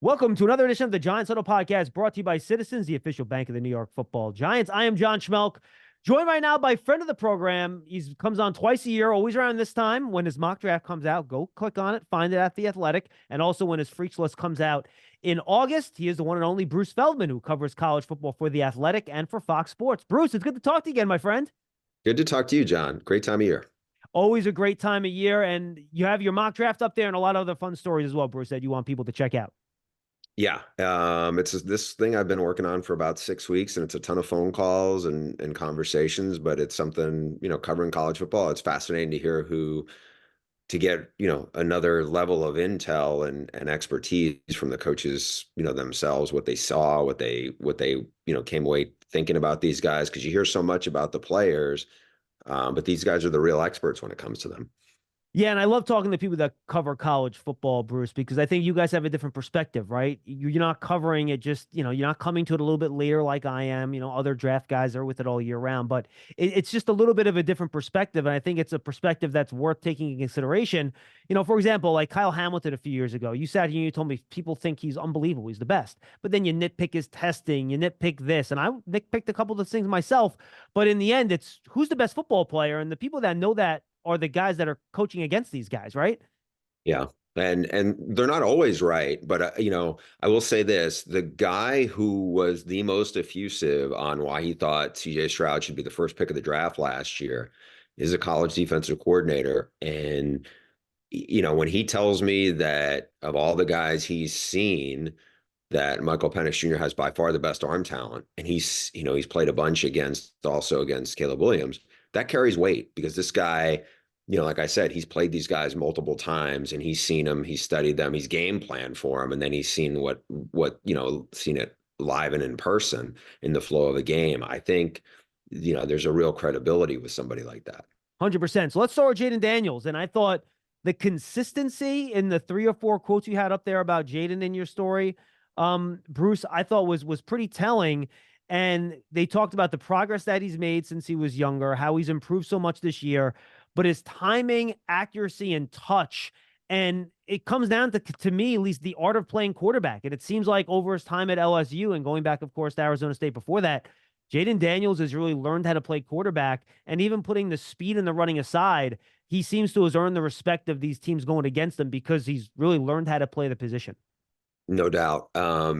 Welcome to another edition of the Giants Huddle podcast brought to you by Citizens, the official bank of the New York Football Giants. I am John Schmeelk, joined right now by friend of the program. He comes on twice a year, always around this time when his mock draft comes out. Go click on it, find it at The Athletic, and also when his Freaks List comes out in August. He is the one and only Bruce Feldman, who covers college football for The Athletic and for Fox Sports. Bruce, it's good to talk to you again, my friend. Good to talk to you, John. Great time of year. Always a great time of year, and you have your mock draft up there and a lot of other fun stories as well, Bruce, that you want people to check out. Yeah, it's this thing I've been working on for about 6 weeks, and it's a ton of phone calls and conversations, but it's something, covering college football. It's fascinating to hear to get, another level of intel and expertise from the coaches, themselves, what they saw, what they came away thinking about these guys, because you hear so much about the players, but these guys are the real experts when it comes to them. Yeah, and I love talking to people that cover college football, Bruce, because I think you guys have a different perspective, right? You're not covering it just, you're not coming to it a little bit later like I am. Other draft guys are with it all year round, but it's just a little bit of a different perspective. And I think it's a perspective that's worth taking in consideration. For example, like Kyle Hamilton a few years ago, you sat here and you told me people think he's unbelievable. He's the best. But then you nitpick his testing, you nitpick this. And I nitpicked a couple of things myself. But in the end, it's who's the best football player. And the people that know that are the guys that are coaching against these guys, right? Yeah. And they're not always right. But, I will say this, the guy who was the most effusive on why he thought CJ Stroud should be the first pick of the draft last year is a college defensive coordinator. And, when he tells me that of all the guys he's seen, that Michael Penix Jr has by far the best arm talent, and he's played a bunch against Caleb Williams, that carries weight, because this guy, like I said, he's played these guys multiple times, and he's seen them, he's studied them, he's game planned for them, and then he's seen seen it live and in person in the flow of a game. I think, there's a real credibility with somebody like that. 100%. So let's start with Jayden Daniels. And I thought the consistency in the 3 or 4 quotes you had up there about Jayden in your story, Bruce, I thought was pretty telling. And they talked about the progress that he's made since he was younger, how he's improved so much this year, but his timing, accuracy, and touch. And it comes down to me, at least, the art of playing quarterback. And it seems like over his time at LSU and going back, of course, to Arizona State before that, Jayden Daniels has really learned how to play quarterback. And even putting the speed and the running aside, he seems to have earned the respect of these teams going against him because he's really learned how to play the position. No doubt.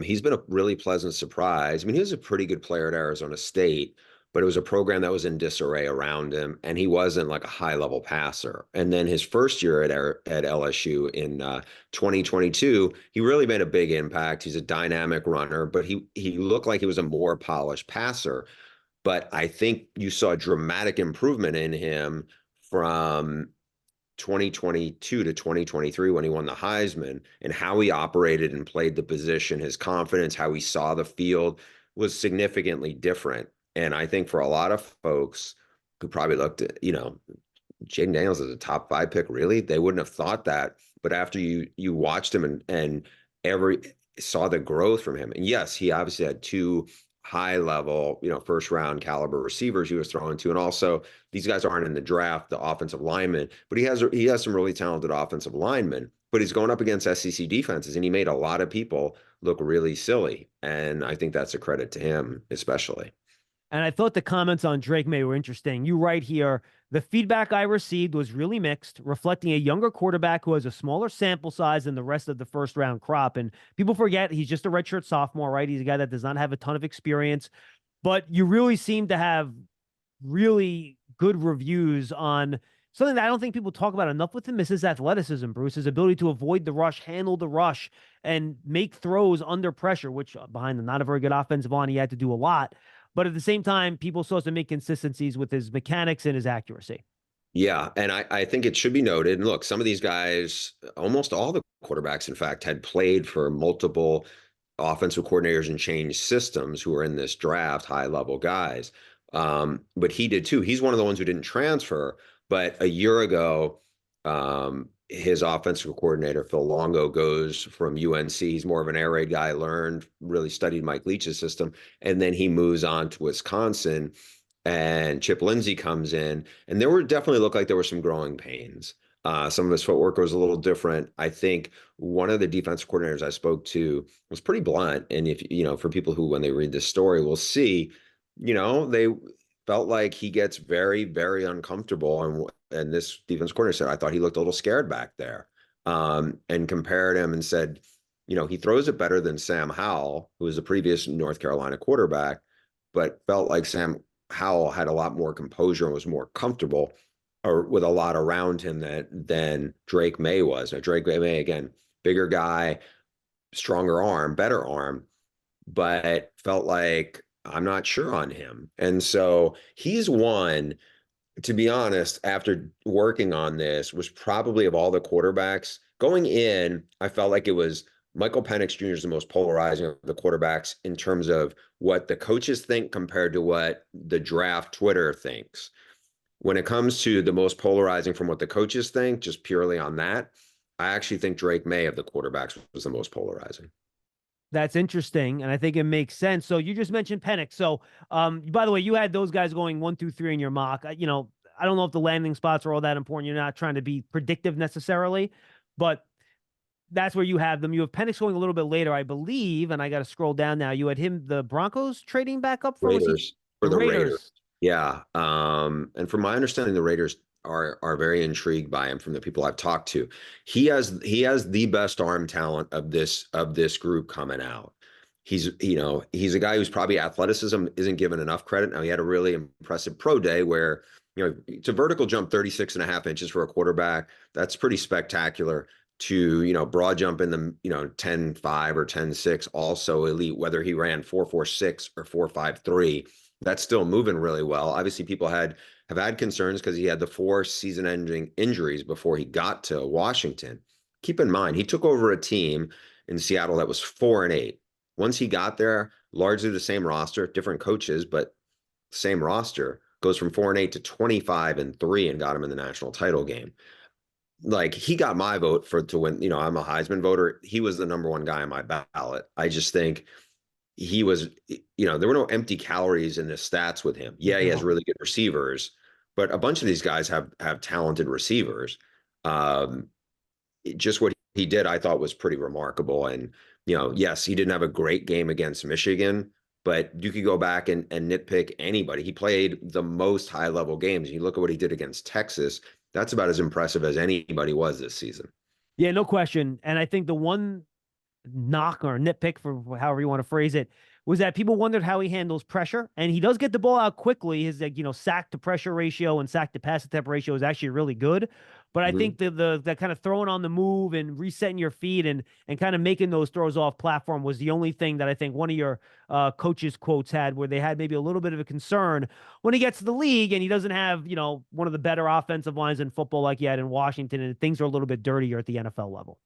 He's been a really pleasant surprise. I mean, he was a pretty good player at Arizona State, but it was a program that was in disarray around him, and he wasn't like a high-level passer. And then his first year at LSU in 2022, he really made a big impact. He's a dynamic runner, but he looked like he was a more polished passer. But I think you saw a dramatic improvement in him from 2022 to 2023 when he won the Heisman, and how he operated and played the position, his confidence, how he saw the field was significantly different. And I think for a lot of folks who probably looked at, Jayden Daniels as a top 5 pick, really, they wouldn't have thought that. But after you watched him and saw the growth from him, and yes, he obviously had 2 high level, first round caliber receivers he was throwing to. And also, these guys aren't in the draft, the offensive linemen, but he has some really talented offensive linemen, but he's going up against SEC defenses, and he made a lot of people look really silly. And I think that's a credit to him, especially. And I thought the comments on Drake Maye were interesting. You write here, the feedback I received was really mixed, reflecting a younger quarterback who has a smaller sample size than the rest of the first round crop. And people forget he's just a redshirt sophomore, right? He's a guy that does not have a ton of experience, but you really seem to have really good reviews on something that I don't think people talk about enough with him is his athleticism, Bruce, his ability to avoid the rush, handle the rush, and make throws under pressure, which behind the not a very good offensive line, he had to do a lot. But at the same time, people saw some inconsistencies with his mechanics and his accuracy. Yeah, and I think it should be noted, and look, some of these guys, almost all the quarterbacks, in fact, had played for multiple offensive coordinators and changed systems who are in this draft, high-level guys. But he did too. He's one of the ones who didn't transfer, but a year ago, his offensive coordinator, Phil Longo, goes from UNC. He's more of an air raid guy, really studied Mike Leach's system. And then he moves on to Wisconsin, and Chip Lindsey comes in. And there were definitely looked like there were some growing pains. Some of his footwork was a little different. I think one of the defensive coordinators I spoke to was pretty blunt. And if, for people who, when they read this story, will see, they felt like he gets very, very uncomfortable. And this defense coordinator said, I thought he looked a little scared back there. And compared him and said, he throws it better than Sam Howell, who was the previous North Carolina quarterback, but felt like Sam Howell had a lot more composure and was more comfortable or with a lot around him than Drake Maye was. Now, Drake Maye, again, bigger guy, stronger arm, better arm, but felt like I'm not sure on him. And so he's one, to be honest, after working on this, was probably of all the quarterbacks going in, I felt like it was Michael Penix Jr. is the most polarizing of the quarterbacks in terms of what the coaches think compared to what the draft Twitter thinks. When it comes to the most polarizing from what the coaches think, just purely on that, I actually think Drake Maye of the quarterbacks was the most polarizing. That's interesting, and I think it makes sense. So you just mentioned Penix. So, by the way, you had those guys going 1 through 3 in your mock. I don't know if the landing spots are all that important. You're not trying to be predictive necessarily, but that's where you have them. You have Penix going a little bit later, I believe, and I got to scroll down now. You had him, the Broncos trading back up for Raiders the for the Raiders. Raiders. Yeah. And from my understanding, the Raiders are very intrigued by him from the people I've talked to. He has the best arm talent of this group coming out. He's a guy who's probably athleticism isn't given enough credit. Now he had a really impressive pro day where, to vertical jump 36.5 inches for a quarterback, that's pretty spectacular. To, broad jump in the, 10.5 or 10.6, also elite, whether he ran 4.46 or 4.53, that's still moving really well. Obviously, people have had concerns because he had the 4 season-ending injuries before he got to Washington. Keep in mind, he took over a team in Seattle that was 4-8. Once he got there, largely the same roster, different coaches, but same roster, goes from 4-8 to 25-3 and got him in the national title game. Like, he got my vote to win. I'm a Heisman voter. He was the number one guy on my ballot. I just think he was, there were no empty calories in the stats with him. Yeah, he has really good receivers, but a bunch of these guys have talented receivers. Just what he did, I thought was pretty remarkable. And, yes, he didn't have a great game against Michigan, but you could go back and nitpick anybody. He played the most high-level games. You look at what he did against Texas, that's about as impressive as anybody was this season. Yeah, no question. And I think the one knock or nitpick, for however you want to phrase it, was that people wondered how he handles pressure, and he does get the ball out quickly. His sack to pressure ratio and sack to pass attempt ratio is actually really good. But I think the kind of throwing on the move and resetting your feet and kind of making those throws off platform was the only thing that I think one of your coaches' quotes had, where they had maybe a little bit of a concern when he gets to the league and he doesn't have one of the better offensive lines in football like he had in Washington, and things are a little bit dirtier at the NFL level.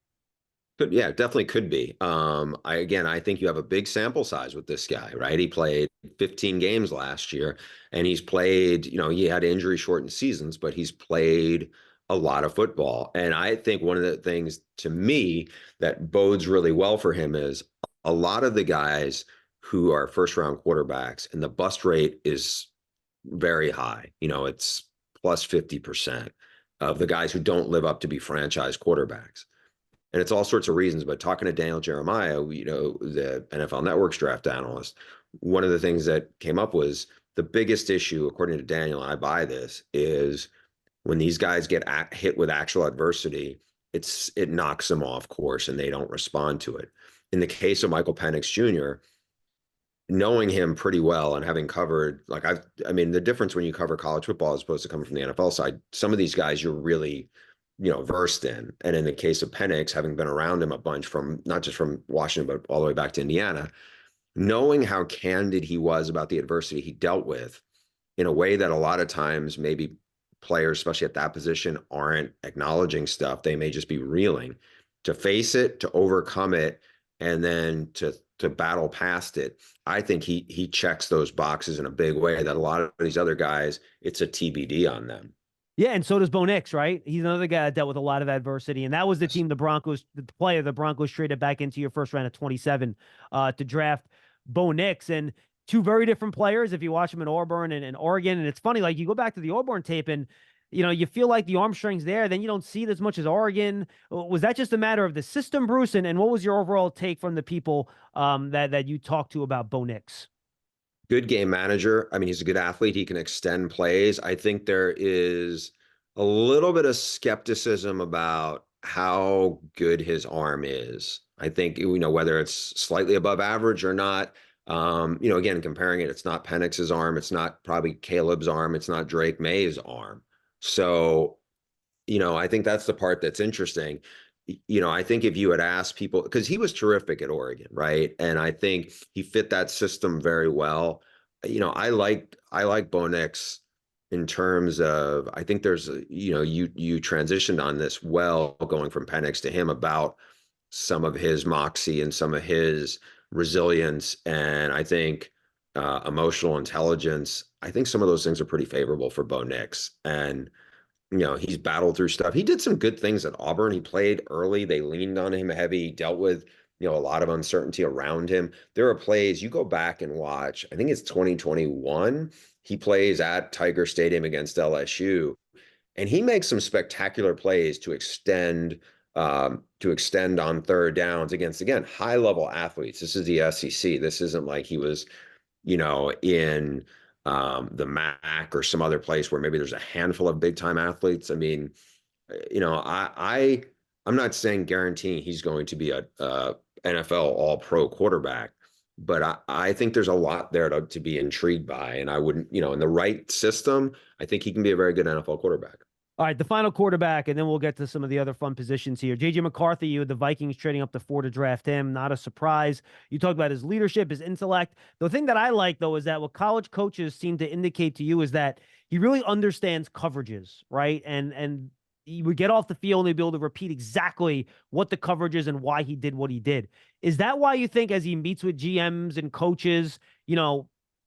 Yeah, definitely could be. I think you have a big sample size with this guy, right? He played 15 games last year, and he's played, he had injury shortened seasons, but he's played a lot of football. And I think one of the things to me that bodes really well for him is a lot of the guys who are first round quarterbacks, and the bust rate is very high. It's plus 50% of the guys who don't live up to be franchise quarterbacks. And it's all sorts of reasons, but talking to Daniel Jeremiah, the NFL Network's draft analyst, one of the things that came up was the biggest issue, according to Daniel, and I buy this, is when these guys get hit with actual adversity, it knocks them off course and they don't respond to it. In the case of Michael Penix Jr., knowing him pretty well and having covered, the difference when you cover college football as opposed to coming from the NFL side, some of these guys you're really versed in. And in the case of Penix, having been around him a bunch from not just from Washington, but all the way back to Indiana, knowing how candid he was about the adversity he dealt with in a way that a lot of times maybe players, especially at that position, aren't acknowledging stuff. They may just be reeling. To face it, to overcome it, and then to battle past it. I think he checks those boxes in a big way that a lot of these other guys, it's a TBD on them. Yeah, and so does Bo Nix, right? He's another guy that dealt with a lot of adversity, and that was the team the Broncos traded back into your first round of 27 to draft Bo Nix. And two very different players if you watch them in Auburn and Oregon. And it's funny, like, you go back to the Auburn tape, and you feel like the arm strength's there, then you don't see it as much as Oregon. Was that just a matter of the system, Bruce? And what was your overall take from the people that you talked to about Bo Nix? Good game manager. I mean, he's a good athlete. He can extend plays. I think there is a little bit of skepticism about how good his arm is. I think, whether it's slightly above average or not. Again, comparing it, it's not Penix's arm. It's not probably Caleb's arm. It's not Drake Maye's arm. So, I think that's the part that's interesting. I think if you had asked people, because he was terrific at Oregon, right? And I think he fit that system very well. I like Bo Nix in terms of, I think there's, you transitioned on this well, going from Penix to him, about some of his moxie and some of his resilience. And I think emotional intelligence, I think some of those things are pretty favorable for Bo Nix. And he's battled through stuff. He did some good things at Auburn. He played early. They leaned on him heavy. He dealt with, a lot of uncertainty around him. There are plays you go back and watch. I think it's 2021. He plays at Tiger Stadium against LSU, and he makes some spectacular plays to extend on third downs against, again, high level athletes. This is the SEC. This isn't like he was, in the MAC or some other place where maybe there's a handful of big time athletes. I mean, I'm not saying guaranteeing he's going to be a NFL all pro quarterback, but I think there's a lot there to be intrigued by. And I wouldn't, in the right system, I think he can be a very good NFL quarterback. All right, the final quarterback, and then we'll get to some of the other fun positions here. J.J. McCarthy, you had the Vikings trading up to 4 to draft him. Not a surprise. You talked about his leadership, his intellect. The thing that I like, though, is that what college coaches seem to indicate to you is that he really understands coverages, right? And he would get off the field and he'd be able to repeat exactly what the coverage is and why he did what he did. Is that why you think, as he meets with GMs and coaches,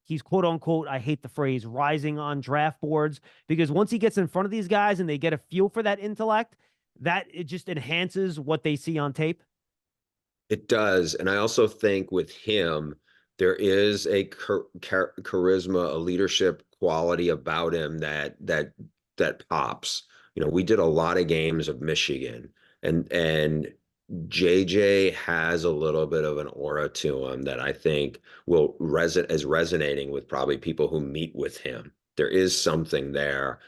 he's quote unquote, I hate the phrase, rising on draft boards? Because once he gets in front of these guys and they get a feel for that intellect, that it just enhances what they see on tape? It does. And I also think with him, there is a charisma, a leadership quality about him that pops. We did a lot of games of Michigan, and JJ has a little bit of an aura to him that I think is resonating with probably people who meet with him. There is something there.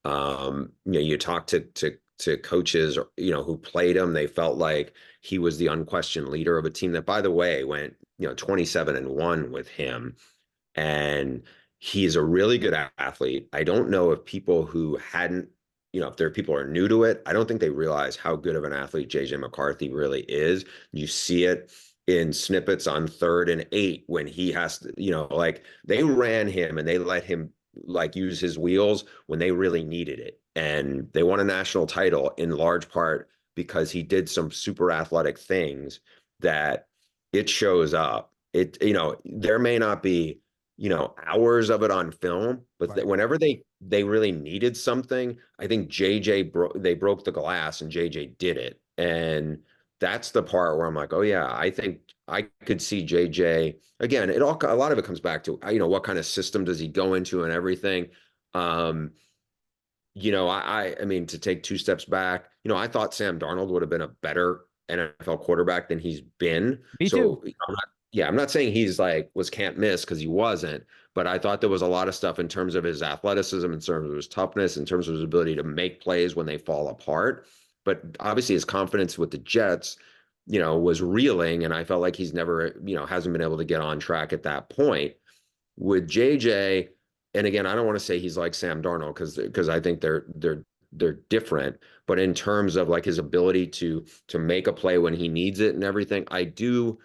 You talk to coaches, who played him. They felt like he was the unquestioned leader of a team that, by the way, went 27-1 with him. And he's a really good athlete. I don't know if people who hadn't, if there are people who are new to it, I don't think they realize how good of an athlete JJ McCarthy really is. You see it in snippets on 3rd and 8 when he has to, like they ran him and they let him like use his wheels when they really needed it. And they won a national title in large part because he did some super athletic things that it shows up. There may not be, hours of it on film, but Right. whenever they really needed something, I think they broke the glass and JJ did it. And that's the part where I'm like, oh yeah, I think I could see JJ again. A lot of it comes back to, what kind of system does he go into and everything. I mean, to take 2 steps back, I thought Sam Darnold would have been a better NFL quarterback than he's been. Me So too. I'm not saying he's was can't miss, because he wasn't, but I thought there was a lot of stuff in terms of his athleticism, in terms of his toughness, in terms of his ability to make plays when they fall apart. But obviously his confidence with the Jets, was reeling, and I felt like he's never, hasn't been able to get on track at that point. With JJ, and again, I don't want to say he's like Sam Darnold, because I think they're different, but in terms of like his ability to make a play when he needs it and everything, I do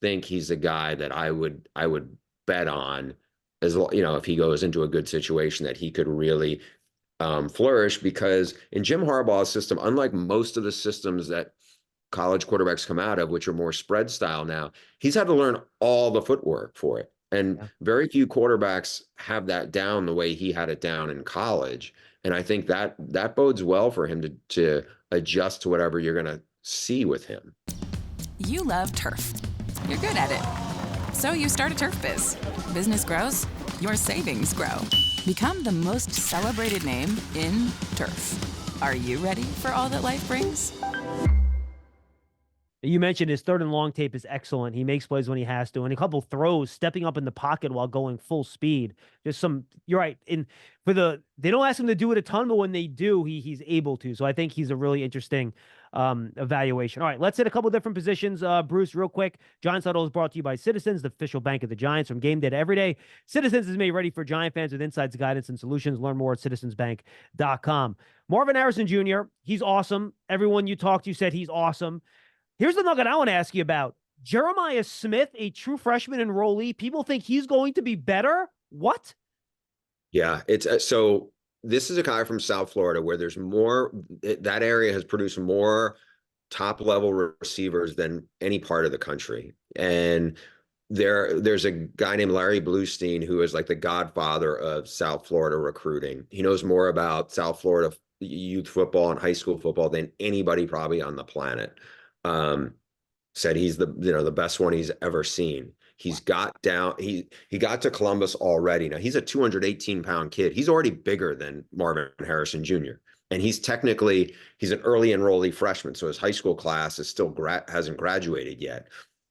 think he's a guy that I would bet on, as if he goes into a good situation, that he could really flourish. Because in Jim Harbaugh's system, unlike most of the systems that college quarterbacks come out of, which are more spread style now, he's had to learn all the footwork for it. And Yeah. very few quarterbacks have that down the way he had it down in college. And I think that bodes well for him to adjust to whatever you're going to see with him. You love turf. You're good at it. So you start a turf biz. Business grows, your savings grow. Become the most celebrated name in turf. Are you ready for all that life brings? You mentioned his third and long tape is excellent. He makes plays when he has to, and a couple throws, stepping up in the pocket while going full speed. There's some, you're right. They don't ask him to do it a ton, but when they do, he's able to. So I think he's a really interesting evaluation. All right, let's hit a couple different positions. Bruce, real quick. Giants Huddle is brought to you by Citizens, the official bank of the Giants, from game day to every day. Citizens is made ready for Giant fans with insights, guidance, and solutions. Learn more at citizensbank.com. Marvin Harrison Jr., he's awesome. Everyone you talked to said he's awesome. Here's the nugget I want to ask you about. Jeremiah Smith, a true freshman enrollee. People think he's going to be better. What? Yeah, it's so this is a guy from South Florida where there's more, that area has produced more top level receivers than any part of the country. And there's a guy named Larry Bluestein who is like the godfather of South Florida recruiting. He knows more about South Florida youth football and high school football than anybody probably on the planet. Said he's the best one he's ever seen. He's got down, he got to Columbus already. Now he's a 218-pound kid. He's already bigger than Marvin Harrison Jr. And he's an early enrollee freshman. So his high school class is still hasn't graduated yet.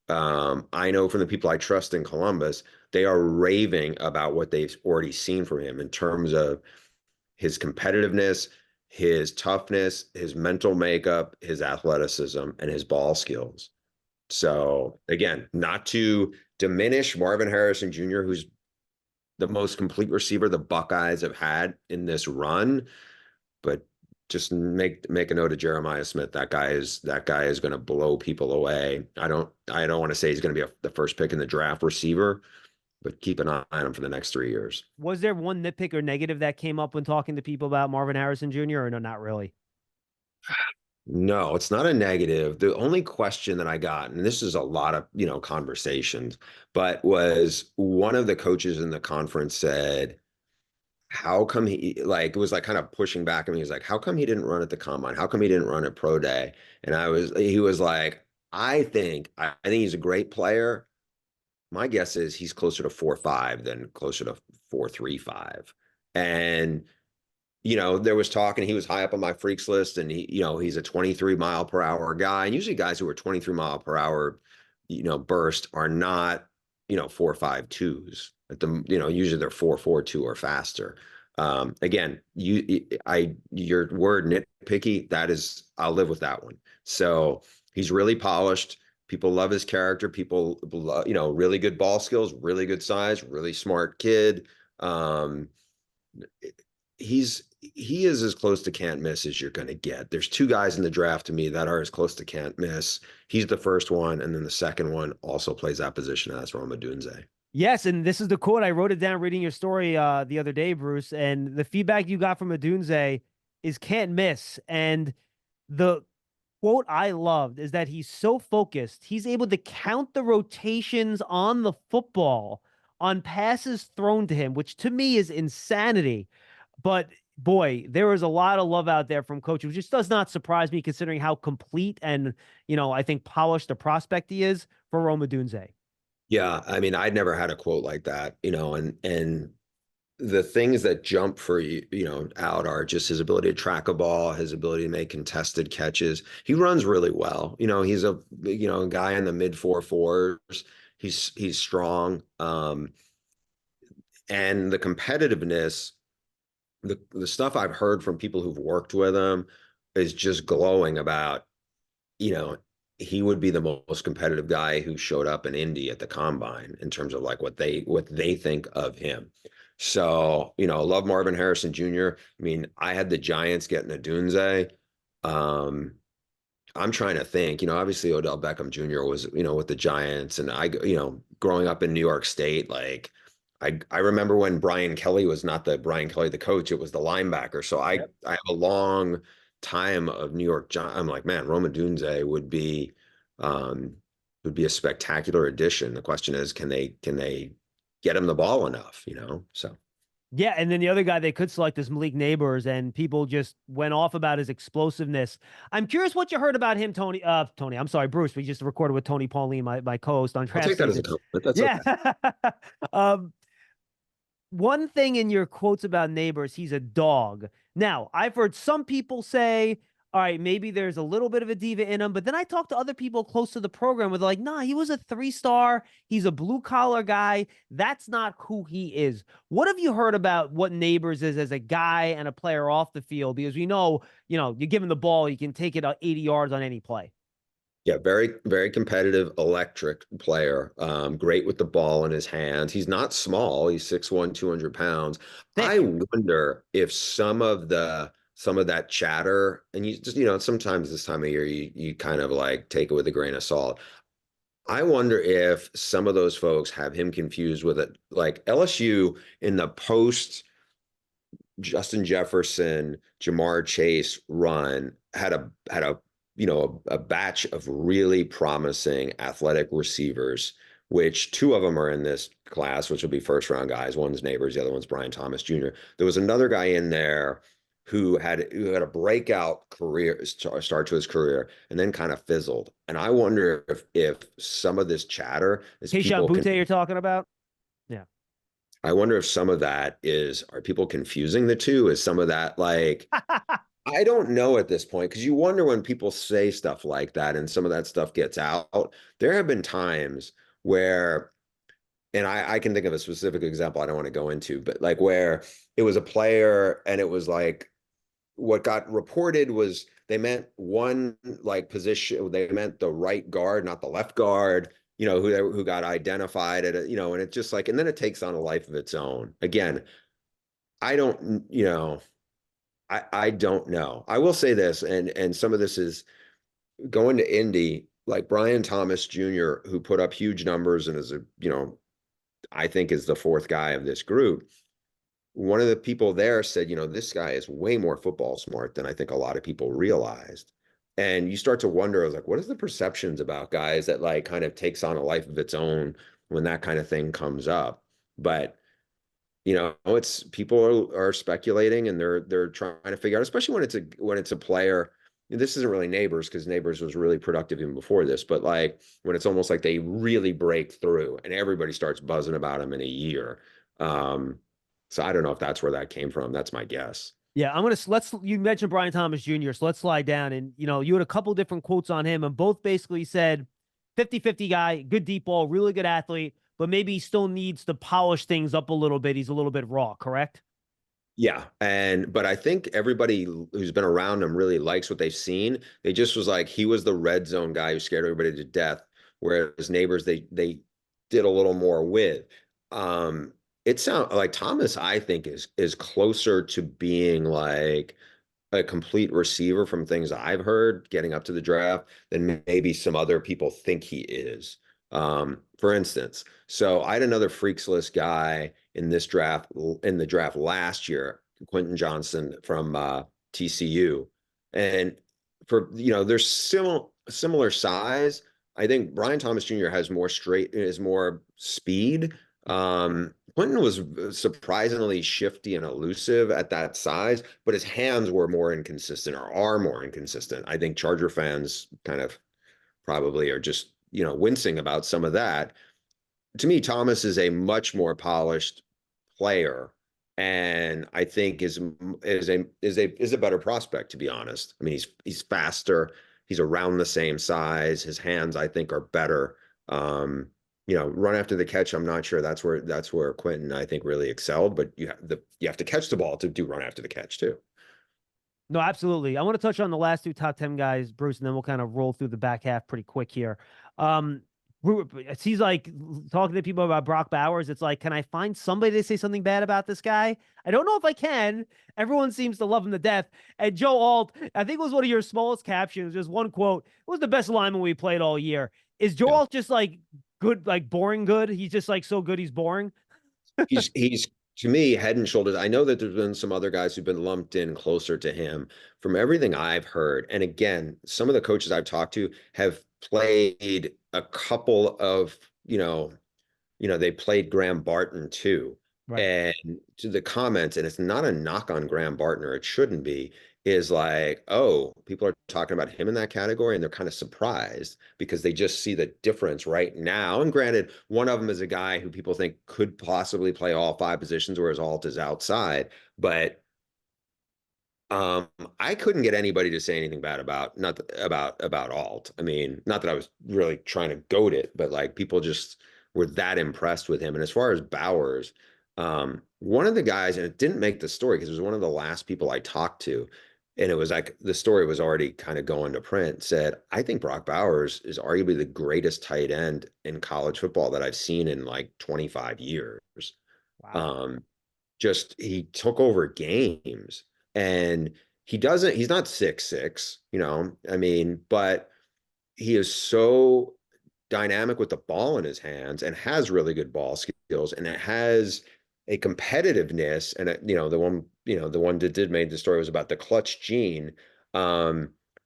I know from the people I trust in Columbus, they are raving about what they've already seen from him in terms of his competitiveness, his toughness, his mental makeup, his athleticism, and his ball skills. So again, not to diminish Marvin Harrison Jr., who's the most complete receiver the Buckeyes have had in this run, but just make a note of Jeremiah Smith. That guy is going to blow people away. I don't want to say he's going to be the first pick in the draft receiver, but keep an eye on him for the next 3 years. Was there one nitpick or negative that came up when talking to people about Marvin Harrison Jr., or no, not really? No, it's not a negative. The only question that I got, and this is a lot of, conversations, but was one of the coaches in the conference said, how come it was like kind of pushing back at me. He's like, how come he didn't run at the combine? How come he didn't run at pro day? And he was like, I think he's a great player. My guess is he's closer to 4.5 than closer to 4.35. And there was talk, and he was high up on my freaks list, and he's a 23 mile per hour guy. And usually guys who are 23 mile per hour, burst are not, 4.52s. Usually they're 4.42 or faster. Again, your word nitpicky, I'll live with that one. So he's really polished. People love his character. People, really good ball skills, really good size, really smart kid. He is as close to can't miss as you're going to get. There's two guys in the draft to me that are as close to can't miss. He's the first one, and then the second one also plays that position as Odunze. Yes, and this is the quote. I wrote it down reading your story the other day, Bruce, and the feedback you got from Odunze is can't miss. And the quote I loved is that he's so focused, he's able to count the rotations on the football on passes thrown to him, which to me is insanity. But boy, there is a lot of love out there from coach, which just does not surprise me considering how complete and, I think polished a prospect he is for Odunze. Yeah, I mean, I'd never had a quote like that, and the things that jump for out are just his ability to track a ball, his ability to make contested catches. He runs really well. He's a guy in the mid 4.4s. He's strong. And the competitiveness, the stuff I've heard from people who've worked with him is just glowing about, he would be the most competitive guy who showed up in Indy at the combine in terms of like what they think of him. So, love Marvin Harrison Jr. I mean, I had the Giants getting Odunze. I'm trying to think, obviously Odell Beckham Jr. was, with the Giants, and growing up in New York State, like I remember when Brian Kelly was not the Brian Kelly, the coach, it was the linebacker. So I have a long time of New York. I'm like, man, Odunze would be a spectacular addition. The question is, can they get him the ball enough, So yeah, and then the other guy they could select is Malik Nabers, and people just went off about his explosiveness. I'm curious what you heard about him, Tony. Tony, I'm sorry, Bruce. We just recorded with Tony Pauline, my co-host on Draft I'll take that Season. as a compliment. That's okay. one thing in your quotes about Nabers, he's a dog. Now, I've heard some people say, all right, maybe there's a little bit of a diva in him, but then I talked to other people close to the program where they're like, nah, he was a 3-star. He's a blue collar guy. That's not who he is. What have you heard about what Nabers is as a guy and a player off the field? Because we know, you give him the ball, you can take it 80 yards on any play. Yeah, very, very competitive, electric player. Great with the ball in his hands. He's not small. He's 6'1", 200 pounds. I Thick. wonder if some of that chatter, and you just, sometimes this time of year you kind of like take it with a grain of salt. I wonder if some of those folks have him confused with it. Like LSU in the post Justin Jefferson, Jamar Chase run had a batch of really promising athletic receivers, which two of them are in this class, which will be first round guys. One's Nabers, the other one's Brian Thomas Jr. There was another guy in there who had a breakout career start to his career and then kind of fizzled. And I wonder if some of this chatter is Keyshawn Butte you're talking about? Yeah. I wonder if some of that are people confusing the two? Is some of that like, I don't know at this point, because you wonder when people say stuff like that and some of that stuff gets out. There have been times where, and I can think of a specific example I don't want to go into, but like where it was a player and it was like, what got reported was they meant one like position, they meant the right guard, not the left guard, who got identified at and it just like, and then it takes on a life of its own. Again, I don't, I don't know. I will say this, and some of this is going to Indy, like Brian Thomas Jr., who put up huge numbers and is I think is the fourth guy of this group. One of the people there said, this guy is way more football smart than I think a lot of people realized. And you start to wonder, I was like, what is the perceptions about guys that like kind of takes on a life of its own when that kind of thing comes up? But it's people are speculating and they're trying to figure out, especially when it's a player. This isn't really Nabers because Nabers was really productive even before this, but like when it's almost like they really break through and everybody starts buzzing about him in a year. So I don't know if that's where that came from. That's my guess. Yeah, you mentioned Brian Thomas Jr., so let's slide down. And, you had a couple different quotes on him, and both basically said 50-50 guy, good deep ball, really good athlete, but maybe he still needs to polish things up a little bit. He's a little bit raw, correct? Yeah. But I think everybody who's been around him really likes what they've seen. They just was like, he was the red zone guy who scared everybody to death, whereas Nabers, they did a little more with. It sounds like Thomas, I think, is closer to being like a complete receiver from things I've heard getting up to the draft than maybe some other people think he is. For instance, so I had another freaks list guy in the draft last year, Quentin Johnson from TCU. And there's similar size. I think Brian Thomas Jr. has more speed. Quentin was surprisingly shifty and elusive at that size, but his hands were more inconsistent or are more inconsistent. I think Charger fans kind of probably are just, wincing about some of that. To me, Thomas is a much more polished player, and I think is a better prospect, to be honest. I mean, he's faster, he's around the same size, his hands I think are better. Run after the catch, I'm not sure that's where Quentin I think really excelled, but you have to catch the ball to do run after the catch too. No, absolutely. I want to touch on the last two top 10 guys, Bruce, and then we'll kind of roll through the back half pretty quick here. He's like talking to people about Brock Bowers. It's like, can I find somebody to say something bad about this guy? I don't know if I can. Everyone seems to love him to death. And Joe Alt, I think it was one of your smallest captions, just one quote. It was the best lineman we played all year. Is Joe Alt just like good, like boring good? He's just like so good he's boring? He's to me head and shoulders. I know that there's been some other guys who've been lumped in closer to him from everything I've heard. And again, some of the coaches I've talked to have played a couple of, they played Graham Barton too. Right. And to the comments, and it's not a knock on Graham Barton, or it shouldn't be, is like, oh, people are talking about him in that category, and they're kind of surprised because they just see the difference right now. And granted, one of them is a guy who people think could possibly play all 5 positions, whereas Alt is outside. But I couldn't get anybody to say anything bad about not about Alt. I mean, not that I was really trying to goat it, but like people just were that impressed with him. And as far as Bowers, one of the guys, and it didn't make the story because it was one of the last people I talked to, and it was like the story was already kind of going to print, said, I think Brock Bowers is arguably the greatest tight end in college football that I've seen in like 25 years. Wow. Um, just he took over games, and he's not 6'6", I mean, but he is so dynamic with the ball in his hands and has really good ball skills, and it has a competitiveness. And the one that did made the story was about the clutch gene.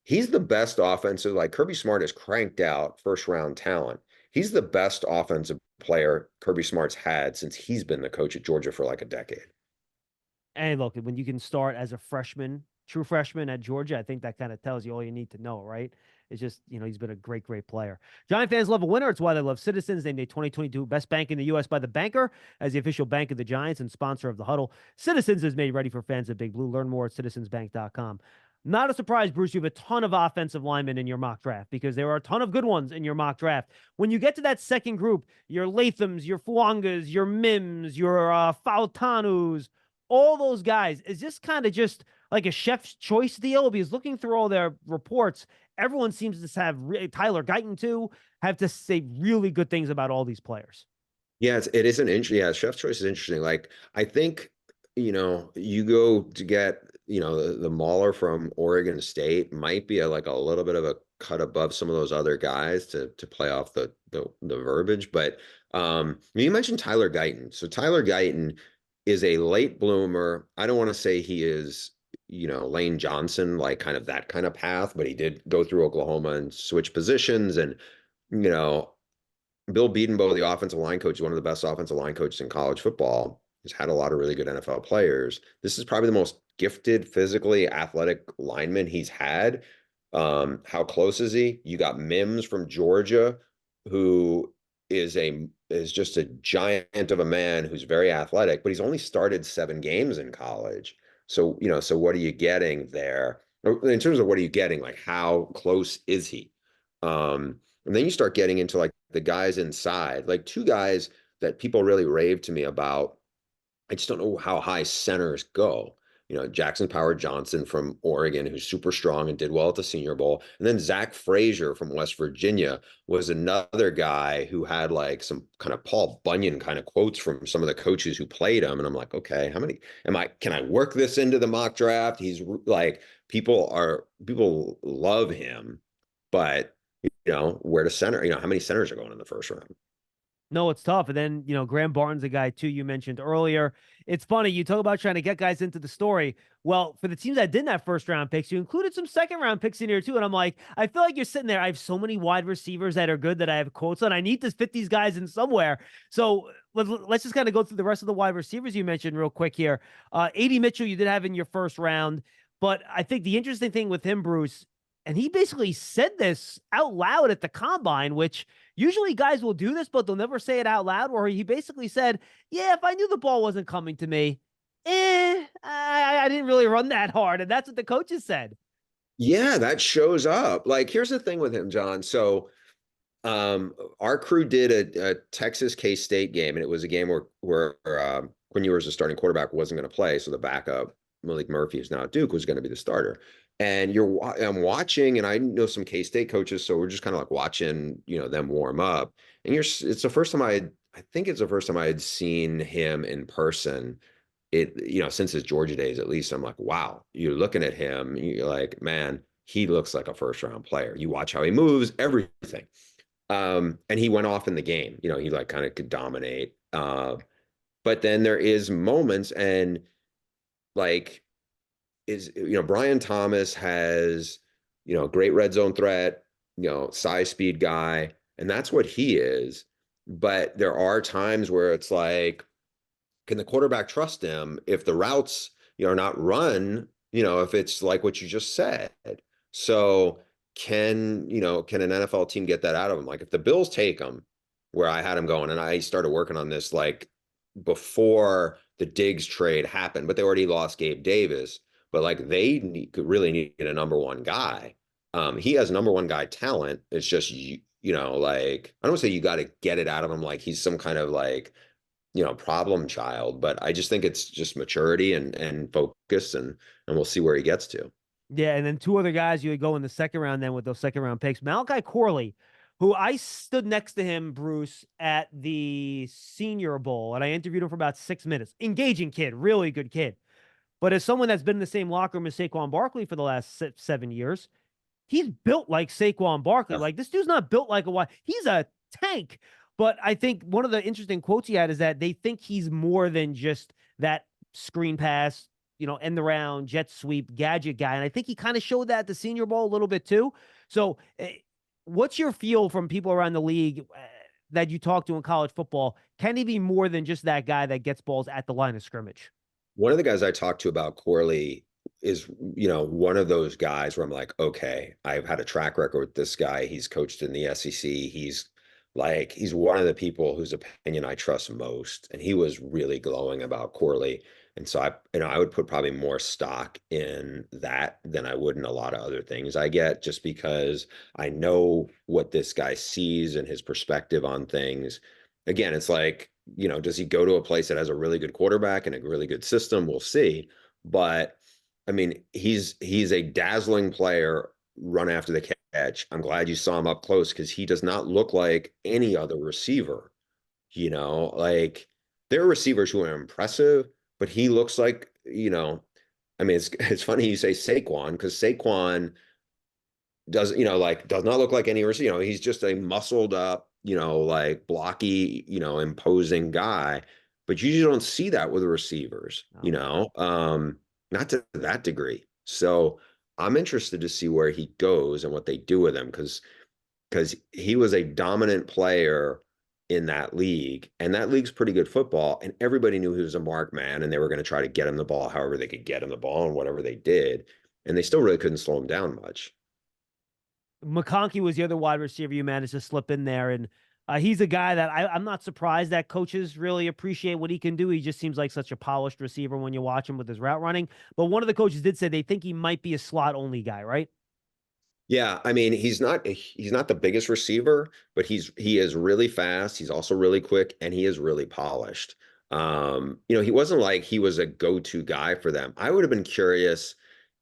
He's the best offensive, like Kirby Smart has cranked out first round talent. He's the best offensive player Kirby Smart's had since he's been the coach at Georgia for like a decade. And look, when you can start as a freshman, true freshman at Georgia, I think that kind of tells you all you need to know, right? It's just, he's been a great, great player. Giant fans love a winner. It's why they love Citizens. Named a 2022 Best Bank in the U.S. by The Banker as the official bank of the Giants and sponsor of the Huddle. Citizens is made ready for fans of Big Blue. Learn more at citizensbank.com. Not a surprise, Bruce, you have a ton of offensive linemen in your mock draft because there are a ton of good ones in your mock draft. When you get to that second group, your Lathams, your Fuangas, your Mims, your Faltanus, all those guys, is this kind of just like a chef's choice deal? Because looking through all their reports, everyone seems to have Tyler Guyton too, have to say really good things about all these players. Yeah, it is an interesting. Yeah, chef's choice is interesting. Like, I think, you go to get, the Mauler from Oregon State might be like a little bit of a cut above some of those other guys to play off the verbiage. But you mentioned Tyler Guyton. So Tyler Guyton is a late bloomer. I don't want to say he is, Lane Johnson, like kind of that kind of path, but he did go through Oklahoma and switch positions. And, you know, Bill Bedenbaugh, the offensive line coach, is one of the best offensive line coaches in college football. He's had a lot of really good NFL players. This is probably the most gifted, physically athletic lineman he's had. How close is he? You got Mims from Georgia, who is just a giant of a man who's very athletic, but he's only started 7 games in college. So, so what are you getting there? In terms of what are you getting? Like, how close is he? And then you start getting into like the guys inside, like 2 guys that people really rave to me about. I just don't know how high centers go. Jackson Power Johnson from Oregon, who's super strong and did well at the Senior Bowl. And then Zach Frazier from West Virginia was another guy who had like some kind of Paul Bunyan kind of quotes from some of the coaches who played him. And I'm like, okay, can I work this into the mock draft? He's like, people love him, but where to center, how many centers are going in the first round? No, it's tough. And then, Graham Barnes, a guy too you mentioned earlier. It's funny. You talk about trying to get guys into the story. Well, for the teams that didn't have first round picks, you included some second round picks in here too. And I'm like, I feel like you're sitting there. I have so many wide receivers that are good that I have quotes on. I need to fit these guys in somewhere. So let's just kind of go through the rest of the wide receivers you mentioned real quick here. A.D. Mitchell, you did have in your first round. But I think the interesting thing with him, Bruce, and he basically said this out loud at the combine, which usually guys will do this, but they'll never say it out loud, where he basically said, yeah, if I knew the ball wasn't coming to me, I didn't really run that hard. And that's what the coaches said. Yeah, that shows up. Like, here's the thing with him, John. So our crew did a Texas K-State game, and it was a game where Quinn Ewers, the starting quarterback, wasn't going to play. So the backup, Malik Murphy, who's now at Duke, was going to be the starter. And I'm watching, and I know some K-State coaches, so we're just kind of like watching, them warm up. And it's the first time I think it's the first time I had seen him in person. Since his Georgia days, at least. I'm like, wow, you're looking at him, you're like, man, he looks like a first round player. You watch how he moves, everything. And he went off in the game. He like kind of could dominate. But then there is moments, and like, Brian Thomas has, great red zone threat, size, speed guy, and that's what he is. But there are times where it's like, can the quarterback trust him if the routes, are not run if it's like what you just said. So can an NFL team get that out of him? Like if the Bills take him, where I had him going, and I started working on this like before the Diggs trade happened, but they already lost Gabe Davis. But like could really need a number one guy. He has number one guy talent. It's just like I don't want to say you got to get it out of him like he's some kind of like problem child, but I just think it's just maturity and focus, and we'll see where he gets to. Yeah, and then two other guys you would go in the second round then with those second round picks. Malachi Corley, who I stood next to him, Bruce, at the Senior Bowl, and I interviewed him for about 6 minutes. Engaging kid, really good kid. But as someone that's been in the same locker room as Saquon Barkley for the last 7 years, he's built like Saquon Barkley. Yeah. Like this dude's not built like a wide. He's a tank. But I think one of the interesting quotes he had is that they think he's more than just that screen pass, end the round, jet sweep, gadget guy. And I think he kind of showed that at the Senior Bowl a little bit too. So what's your feel from people around the league that you talk to in college football? Can he be more than just that guy that gets balls at the line of scrimmage? One of the guys I talked to about Corley is, one of those guys where I'm like, okay, I've had a track record with this guy. He's coached in the SEC. He's one of the people whose opinion I trust most. And he was really glowing about Corley. And so I would put probably more stock in that than I would in a lot of other things I get, just because I know what this guy sees and his perspective on things. Again, it's like, does he go to a place that has a really good quarterback and a really good system? We'll see. But I mean, he's a dazzling player, run after the catch. I'm glad you saw him up close because he does not look like any other receiver. Like there are receivers who are impressive, but he looks like, I mean, it's funny you say Saquon because Saquon does not look like any receiver. He's just a muscled up, like blocky, imposing guy. But you just don't see that with the receivers, not to that degree. So I'm interested to see where he goes and what they do with him because he was a dominant player in that league, and that league's pretty good football, and everybody knew he was a mark man, and they were going to try to get him the ball however they could get him the ball and whatever they did, and they still really couldn't slow him down much. McConkey was the other wide receiver you managed to slip in there, and he's a guy that I'm not surprised that coaches really appreciate what he can do. He just seems like such a polished receiver when you watch him with his route running. But one of the coaches did say they think he might be a slot only guy, right? Yeah, I mean, he's not the biggest receiver, but he is really fast. He's also really quick, and he is really polished. He wasn't like he was a go-to guy for them. I would have been curious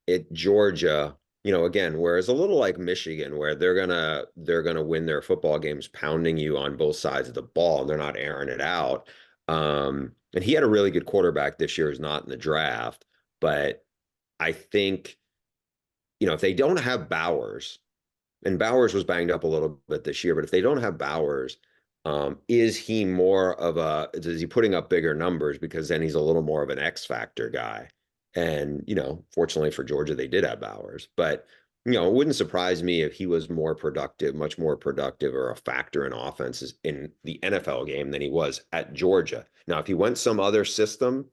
at Georgia, again, whereas a little like Michigan, where they're gonna win their football games pounding you on both sides of the ball, and they're not airing it out. And he had a really good quarterback this year who's not in the draft, but I think if they don't have Bowers, and Bowers was banged up a little bit this year, but if they don't have Bowers, is he is he putting up bigger numbers because then he's a little more of an X factor guy? And, fortunately for Georgia, they did have Bowers, but, it wouldn't surprise me if he was more productive, much more productive or a factor in offenses in the NFL game than he was at Georgia. Now, if he went some other system,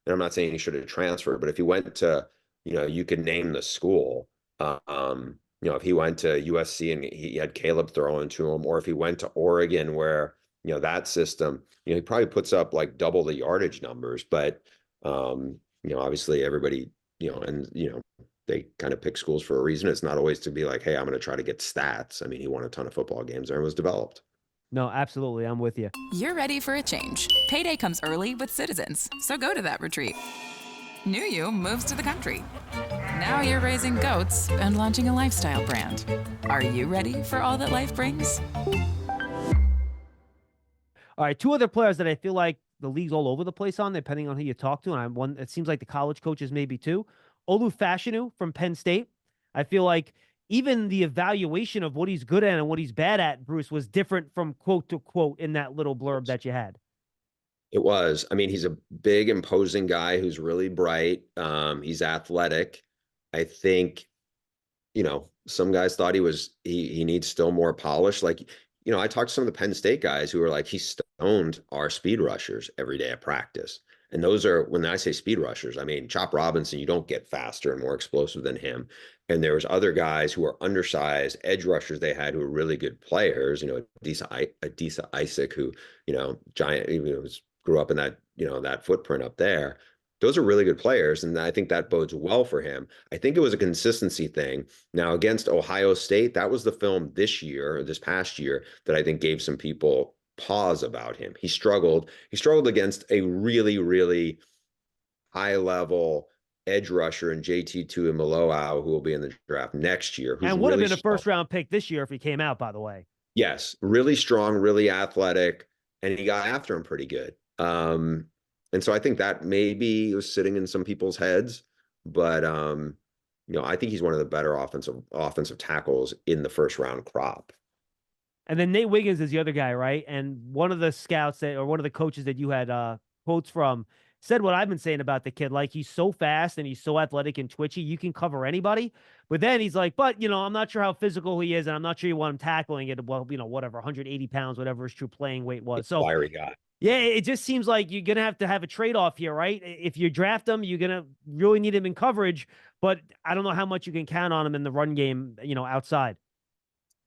and I'm not saying he should have transferred, but if he went to, you could name the school, if he went to USC and he had Caleb throwing to him, or if he went to Oregon where, that system, he probably puts up like double the yardage numbers. But, obviously everybody, they kind of pick schools for a reason. It's not always to be like, hey, I'm going to try to get stats. I mean, he won a ton of football games there and was developed. No, absolutely. I'm with you. You're ready for a change. Payday comes early with Citizens, so go to that retreat. New you moves to the country. Now you're raising goats and launching a lifestyle brand. Are you ready for all that life brings? All right, two other players that I feel like the league's all over the place on, depending on who you talk to, and it seems like the college coaches maybe too. Olu Fashanu from Penn State. I feel like even the evaluation of what he's good at and what he's bad at, Bruce, was different from quote to quote in that little blurb that you had. It was. I mean, he's a big, imposing guy who's really bright. He's athletic. I think, some guys thought he needs still more polish. Like, I talked to some of the Penn State guys who were like, he stoned our speed rushers every day at practice. And those are, when I say speed rushers, I mean, Chop Robinson, you don't get faster and more explosive than him. And there was other guys who were undersized edge rushers they had who were really good players, Adisa Isaac, who, giant, grew up in that, that footprint up there. Those are really good players. And I think that bodes well for him. I think it was a consistency thing. Now, against Ohio State, that was the film this past year, that I think gave some people pause about him. He struggled against a really, really high level edge rusher in JT2 and Maloau, who will be in the draft next year. And would have been a first round pick this year if he came out, by the way. Yes, really strong, really athletic, and he got after him pretty good. And so I think that maybe was sitting in some people's heads, but I think he's one of the better offensive tackles in the first round crop. And then Nate Wiggins is the other guy, right? And one of the scouts or one of the coaches that you had quotes from said what I've been saying about the kid. Like, he's so fast and he's so athletic and twitchy, you can cover anybody. But then he's like, but, I'm not sure how physical he is, and I'm not sure you want him tackling it. Well, whatever, 180 pounds, whatever his true playing weight was. So, fiery guy. Yeah, it just seems like you're going to have a trade-off here, right? If you draft him, you're going to really need him in coverage, but I don't know how much you can count on him in the run game, outside.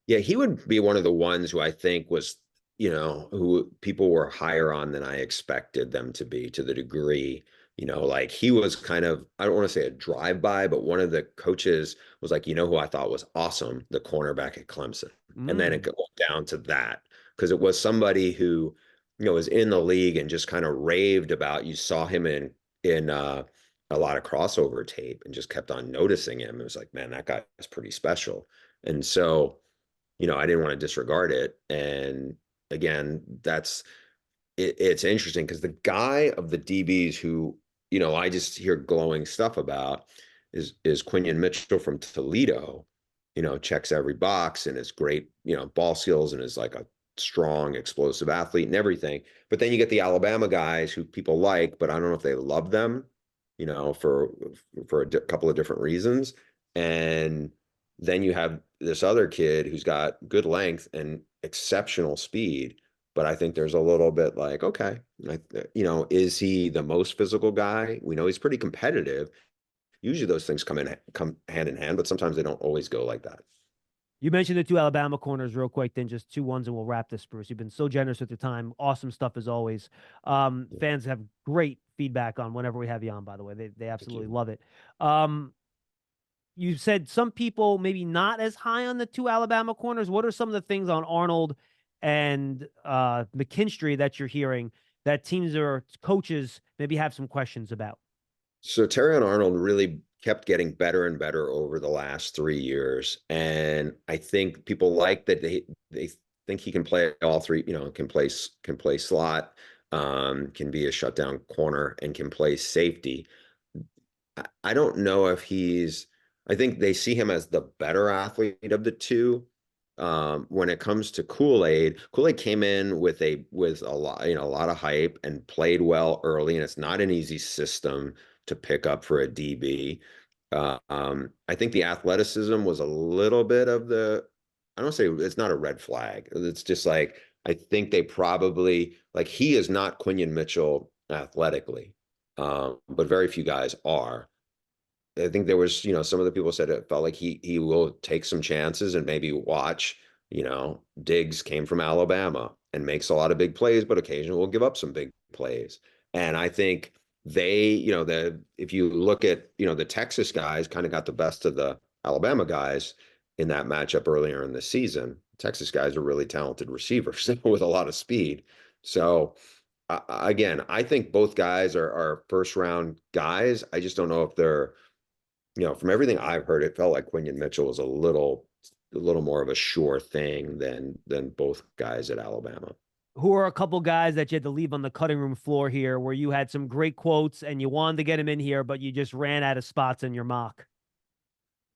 Yeah, he would be one of the ones who I think was, who people were higher on than I expected them to be, to the degree, like he was kind of, I don't want to say a drive-by, but one of the coaches was like, who I thought was awesome, the cornerback at Clemson. And then it went down to that, because it was somebody who, was in the league and just kind of raved about, you saw him in a lot of crossover tape and just kept on noticing him. It was like, man, that guy is pretty special. And so, I didn't want to disregard it. And again, it's interesting because the guy of the DBs who, I just hear glowing stuff about is Quinion Mitchell from Toledo. Checks every box and is great, ball skills, and is like a strong, explosive athlete and everything. But then you get the Alabama guys who people like, but I don't know if they love them, for a couple of different reasons. And then you have this other kid who's got good length and exceptional speed. But I think there's a little bit like, okay, is he the most physical guy? We know he's pretty competitive. Usually those things come hand in hand, but sometimes they don't always go like that. You mentioned the two Alabama corners real quick, then just 2 ones, and we'll wrap this, Bruce. You've been so generous with your time. Awesome stuff as always. Fans have great feedback on whenever we have you on, by the way. They absolutely love it. You said some people maybe not as high on the 2 Alabama corners. What are some of the things on Arnold and McKinstry that you're hearing that teams or coaches maybe have some questions about? So Terrion Arnold really kept getting better and better over the last 3 years. And I think people like that they think he can play all three, can play slot, can be a shutdown corner, and can play safety. I don't know if I think they see him as the better athlete of the two. When it comes to Kool-Aid came in with a lot of hype and played well early, and it's not an easy system to pick up for a DB. I think the athleticism was a little bit of I don't say it's not a red flag. It's just like, I think they probably, like, he is not Quinion Mitchell athletically, but very few guys are. I think there was, some of the people said it felt like he will take some chances and maybe watch, Diggs came from Alabama and makes a lot of big plays, but occasionally will give up some big plays. And I think if you look at, the Texas guys kind of got the best of the Alabama guys in that matchup earlier in the season. Texas guys are really talented receivers with a lot of speed. So again, I think both guys are first round guys. I just don't know if they're, from everything I've heard, it felt like Quinion Mitchell was a little more of a sure thing than both guys at Alabama. Who are a couple guys that you had to leave on the cutting room floor here, where you had some great quotes and you wanted to get him in here, but you just ran out of spots in your mock?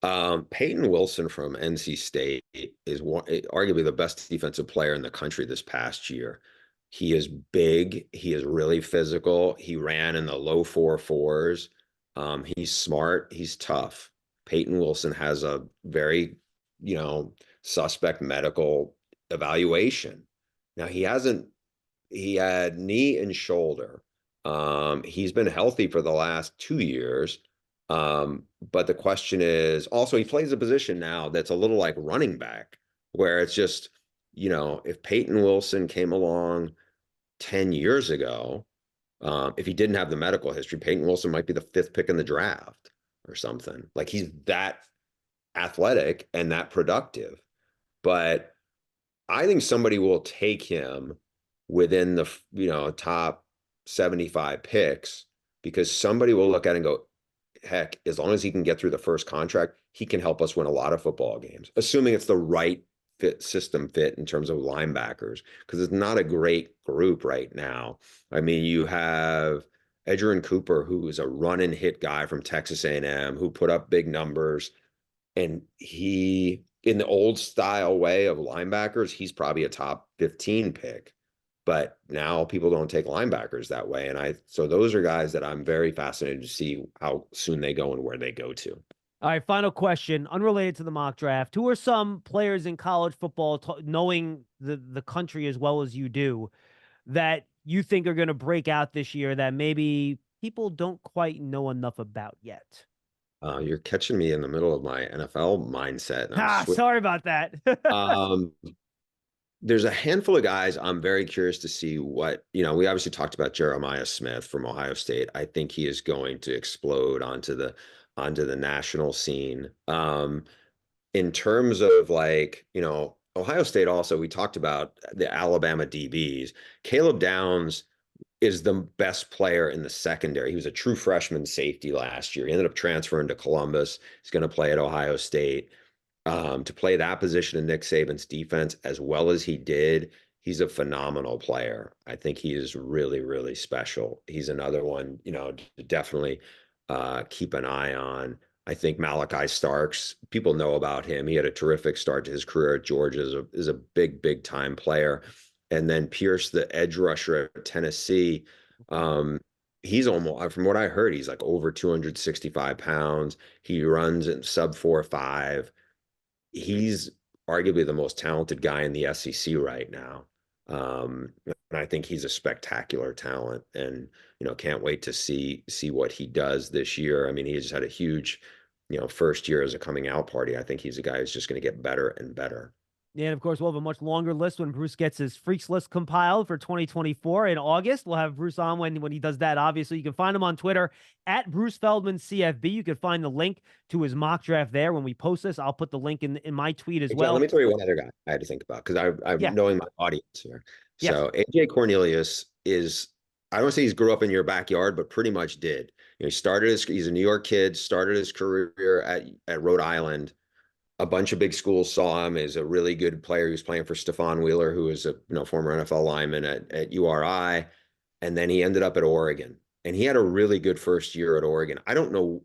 Peyton Wilson from NC State is arguably the best defensive player in the country this past year. He is big. He is really physical. He ran in the low 4.4s. He's smart. He's tough. Peyton Wilson has a very, suspect medical evaluation. Now he had knee and shoulder, He's been healthy for the last 2 years. But the question is also he plays a position now that's a little like running back, where it's just, if Peyton Wilson came along 10 years ago, if he didn't have the medical history, Peyton Wilson might be the fifth pick in the draft or something. Like he's that athletic and that productive. But I think somebody will take him within the, top 75 picks, because somebody will look at it and go, heck, as long as he can get through the first contract, he can help us win a lot of football games, assuming it's the right system fit in terms of linebackers, because it's not a great group right now. I mean, you have Edgerrin Cooper, who is a run and hit guy from Texas A&M, who put up big numbers, and he, in the old style way of linebackers, he's probably a top 15 pick. But now people don't take linebackers that way. So those are guys that I'm very fascinated to see how soon they go and where they go to. All right, final question, unrelated to the mock draft. Who are some players in college football, knowing the country as well as you do, that you think are going to break out this year that maybe people don't quite know enough about yet? You're catching me in the middle of my NFL mindset. And sorry about that. There's a handful of guys I'm very curious to see what, we obviously talked about Jeremiah Smith from Ohio State. I think he is going to explode onto the national scene. In terms of like, Ohio State also, we talked about the Alabama DBs. Caleb Downs is the best player in the secondary. He was a true freshman safety last year. He ended up transferring to Columbus. He's going to play at Ohio State. To play that position in Nick Saban's defense as well as he did, he's a phenomenal player. I think he is really, really special. He's another one, to definitely keep an eye on. I think Malachi Starks, people know about him. He had a terrific start to his career at Georgia, is a big, big time player. And then Pierce, the edge rusher at Tennessee, he's almost, from what I heard, he's like over 265 pounds. He runs in sub 4.5. He's arguably the most talented guy in the SEC right now. And I think he's a spectacular talent, and, can't wait to see what he does this year. I mean, he just had a huge, first year as a coming out party. I think he's a guy who's just going to get better and better. Yeah, and of course, we'll have a much longer list when Bruce gets his Freaks list compiled for 2024 in August. We'll have Bruce on when he does that. Obviously, you can find him on Twitter at Bruce Feldman CFB. You can find the link to his mock draft there. When we post this, I'll put the link in my tweet as well. Let me tell you one other guy I had to think about, because I'm knowing my audience here. So AJ Cornelius is, I don't say he's grew up in your backyard, but pretty much did. He's a New York kid, started his career at Rhode Island. A bunch of big schools saw him as a really good player. He was playing for Stephon Wheeler, who is a former NFL lineman at URI. And then he ended up at Oregon. And he had a really good first year at Oregon. I don't know,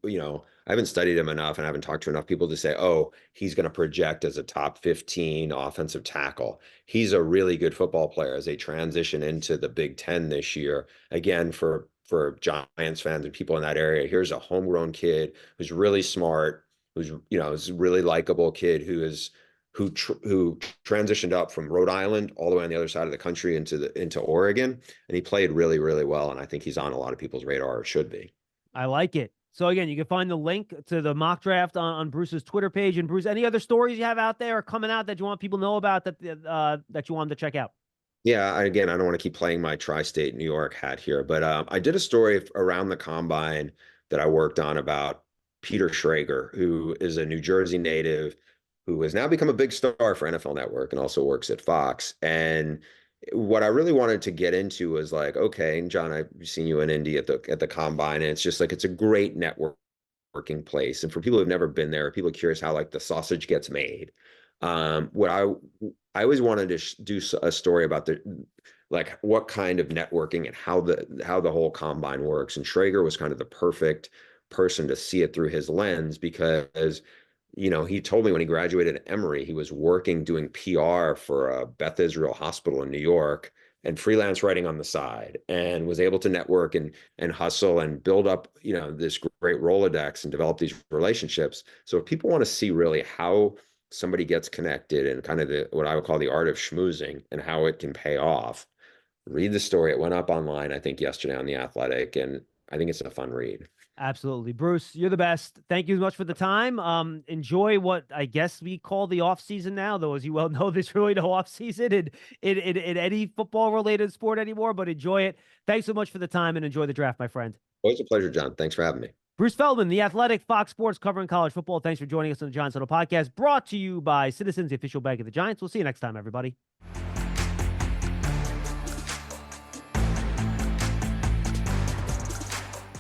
I haven't studied him enough and I haven't talked to enough people to say, oh, he's going to project as a top 15 offensive tackle. He's a really good football player as they transition into the Big Ten this year. Again, for Giants fans and people in that area, here's a homegrown kid who's really smart, who's, is a really likable kid who transitioned up from Rhode Island all the way on the other side of the country into Oregon, and he played really, really well. And I think he's on a lot of people's radar, or should be. I like it. So again, you can find the link to the mock draft on Bruce's Twitter page. And Bruce, any other stories you have out there or coming out that you want people to know about that you want them to check out? Yeah, again, I don't want to keep playing my tri-state New York hat here, but I did a story around the combine that I worked on about Peter Schrager, who is a New Jersey native, who has now become a big star for NFL Network and also works at Fox. And what I really wanted to get into was like, okay, and John, I've seen you in Indy at the combine, and it's just like, it's a great networking place. And for people who've never been there, people are curious how like the sausage gets made. What I always wanted to do a story about like what kind of networking and how the whole combine works. And Schrager was kind of the perfect person to see it through his lens, because he told me when he graduated at Emory, he was working doing PR for a Beth Israel hospital in New York and freelance writing on the side, and was able to network and hustle and build up, this great Rolodex and develop these relationships. So if people want to see really how somebody gets connected and kind of what I would call the art of schmoozing and how it can pay off, read the story. It went up online, I think, yesterday on The Athletic, and I think it's a fun read. Absolutely. Bruce, you're the best. Thank you so much for the time. Enjoy what I guess we call the off season now, though, as you well know, there's really no off season in any football related sport anymore, but enjoy it. Thanks so much for the time and enjoy the draft, my friend. Always a pleasure, John. Thanks for having me. Bruce Feldman, The Athletic, Fox Sports, covering college football. Thanks for joining us on the Giants Huddle podcast, brought to you by Citizens, the official bank of the Giants. We'll see you next time, everybody.